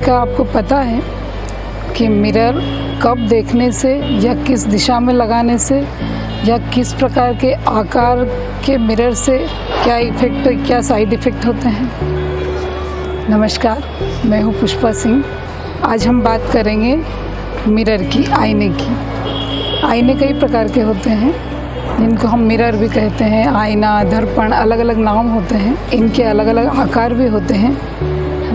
क्या आपको पता है कि मिरर कब देखने से या किस दिशा में लगाने से या किस प्रकार के आकार के मिरर से क्या साइड इफ़ेक्ट होते हैं? नमस्कार, मैं हूँ पुष्पा सिंह। आज हम बात करेंगे मिरर की, आईने की। आईने कई प्रकार के होते हैं जिनको हम मिरर भी कहते हैं। आईना, दर्पण, अलग अलग नाम होते हैं। इनके अलग अलग आकार भी होते हैं,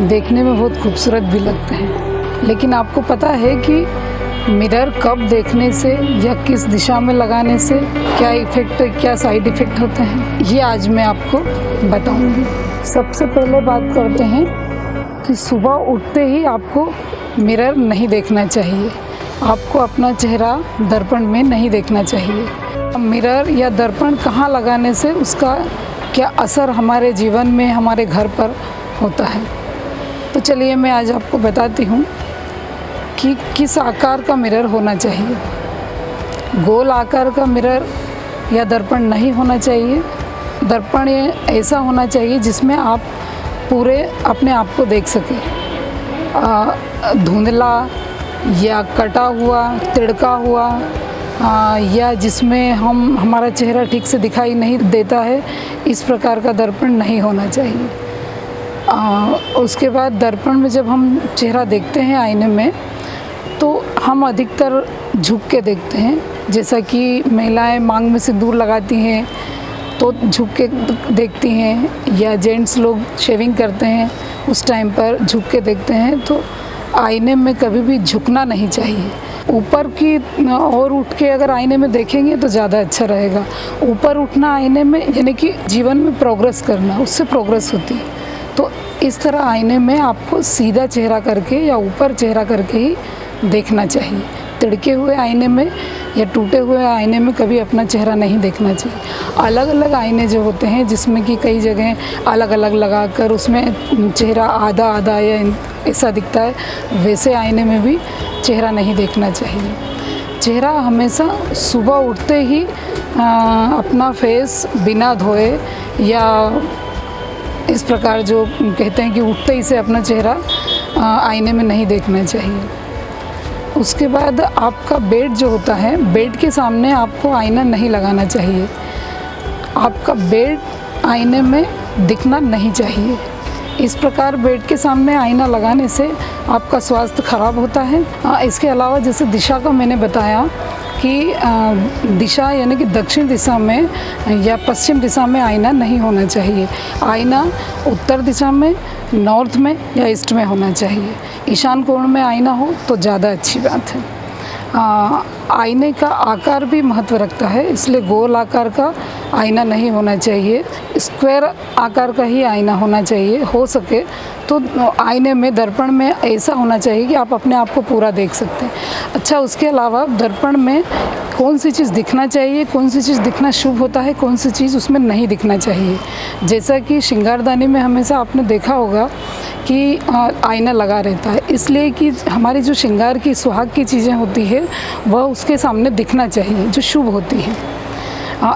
देखने में बहुत खूबसूरत भी लगते हैं। लेकिन आपको पता है कि मिरर कब देखने से या किस दिशा में लगाने से क्या साइड इफ़ेक्ट होते हैं, ये आज मैं आपको बताऊंगी। सबसे पहले बात करते हैं कि सुबह उठते ही आपको मिरर नहीं देखना चाहिए। आपको अपना चेहरा दर्पण में नहीं देखना चाहिए। मिरर या दर्पण कहाँ लगाने से उसका क्या असर हमारे जीवन में, हमारे घर पर होता है, तो चलिए मैं आज आपको बताती हूँ कि किस आकार का मिरर होना चाहिए। गोल आकार का मिरर या दर्पण नहीं होना चाहिए। दर्पण ऐसा होना चाहिए जिसमें आप पूरे अपने आप को देख सकें। धुंधला या कटा हुआ, तिड़का हुआ, या जिसमें हमारा चेहरा ठीक से दिखाई नहीं देता है, इस प्रकार का दर्पण नहीं होना चाहिए। उसके बाद दर्पण में जब हम चेहरा देखते हैं आईने में, तो हम अधिकतर झुक के देखते हैं। जैसा कि महिलाएं मांग में सिंदूर लगाती हैं तो झुक के देखती हैं, या जेंट्स लोग शेविंग करते हैं उस टाइम पर झुक के देखते हैं। तो आईने में कभी भी झुकना नहीं चाहिए। ऊपर की और उठ के अगर आईने में देखेंगे तो ज़्यादा अच्छा रहेगा। ऊपर उठना आईने में यानी कि जीवन में प्रोग्रेस करना, उससे प्रोग्रेस होती है। तो इस तरह आईने में आपको सीधा चेहरा करके या ऊपर चेहरा करके ही देखना चाहिए। तिड़के हुए आईने में या टूटे हुए आईने में कभी अपना चेहरा नहीं देखना चाहिए। अलग अलग आईने जो होते हैं जिसमें कि कई जगह अलग अलग लगाकर उसमें चेहरा आधा आधा या ऐसा दिखता है, वैसे आईने में भी चेहरा नहीं देखना चाहिए। चेहरा हमेशा सुबह उठते ही अपना फेस बिना धोए या इस प्रकार जो कहते हैं कि उठते ही से अपना चेहरा आईने में नहीं देखना चाहिए। उसके बाद आपका बेड जो होता है, बेड के सामने आपको आईना नहीं लगाना चाहिए। आपका बेड आईने में दिखना नहीं चाहिए। इस प्रकार बेड के सामने आईना लगाने से आपका स्वास्थ्य खराब होता है। इसके अलावा जैसे दिशा का मैंने बताया कि दिशा यानी कि दक्षिण दिशा में या पश्चिम दिशा में आईना नहीं होना चाहिए। आईना उत्तर दिशा में, नॉर्थ में या ईस्ट में होना चाहिए। ईशान कोण में आईना हो तो ज़्यादा अच्छी बात है। आईने का आकार भी महत्व रखता है, इसलिए गोल आकार का आईना नहीं होना चाहिए। स्क्वायर आकार का ही आईना होना चाहिए। हो सके तो आईने में, दर्पण में ऐसा होना चाहिए कि आप अपने आप को पूरा देख सकते हैं। अच्छा, उसके अलावा दर्पण में कौन सी चीज़ दिखना चाहिए, कौन सी चीज़ दिखना शुभ होता है, कौन सी चीज़ उसमें नहीं दिखना चाहिए। जैसा कि श्रृंगारदानी में हमेशा आपने देखा होगा कि आईना लगा रहता है, इसलिए कि हमारी जो श्रृंगार की, सुहाग की चीज़ें होती है वह उसके सामने दिखना चाहिए, जो शुभ होती है।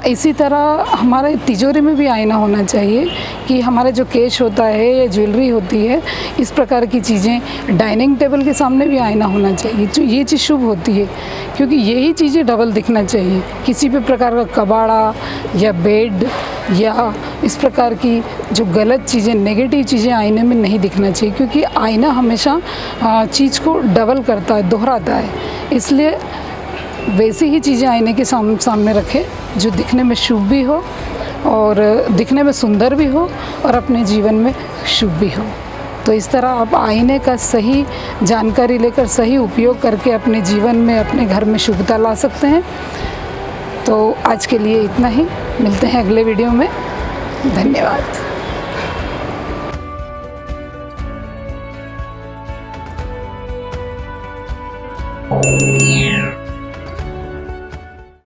इसी तरह हमारे तिजोरी में भी आईना होना चाहिए कि हमारा जो केश होता है या ज्वेलरी होती है, इस प्रकार की चीज़ें। डाइनिंग टेबल के सामने भी आईना होना चाहिए, जो ये चीज़ शुभ होती है, क्योंकि यही चीज़ें डबल दिखना चाहिए। किसी भी प्रकार का कबाड़ा या बेड या इस प्रकार की जो गलत चीज़ें, नेगेटिव चीज़ें आईने में नहीं दिखना चाहिए, क्योंकि आईना हमेशा चीज़ को डबल करता है, दोहराता है। इसलिए वैसी ही चीज़ें आईने के सामने रखें जो दिखने में शुभ भी हो और दिखने में सुंदर भी हो और अपने जीवन में शुभ भी हो। तो इस तरह आप आईने का सही जानकारी लेकर सही उपयोग करके अपने जीवन में, अपने घर में शुभता ला सकते हैं। तो आज के लिए इतना ही। मिलते हैं अगले वीडियो में। धन्यवाद।